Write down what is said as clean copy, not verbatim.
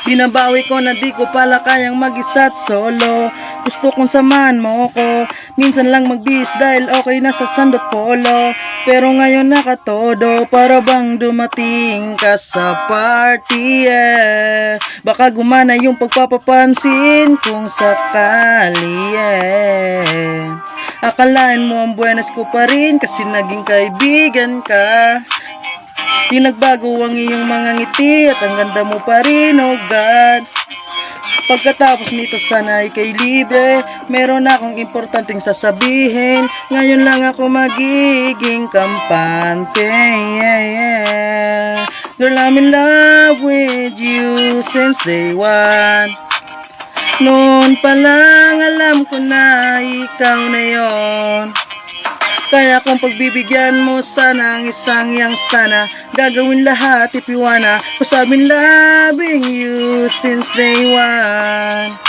Binabawi ko na di ko pala kayang mag-isa't solo. Gusto kong samahan mo ko, minsan lang magbihis dahil okay na sa sandot polo. Pero ngayon nakatodo, para bang dumating ka sa party, yeah. Baka gumana yung pagpapapansin kung sakali, yeah. Akalain mo ang buenas ko pa rin kasi naging kaibigan ka. Di nagbago ang iyong mga ngiti at ang ganda mo pa rin, oh God. Pagkatapos nito sana ay kay libre, meron akong importanteng sasabihin. Ngayon lang ako magiging kampante, yeah, yeah. Girl, I'm in love with you since day one. Noon pa lang alam ko na ikaw na yon. Kaya kung pagbibigyan mo sana ang isang youngstana, gagawin lahat if you wanna, 'cause I've been loving you since day one.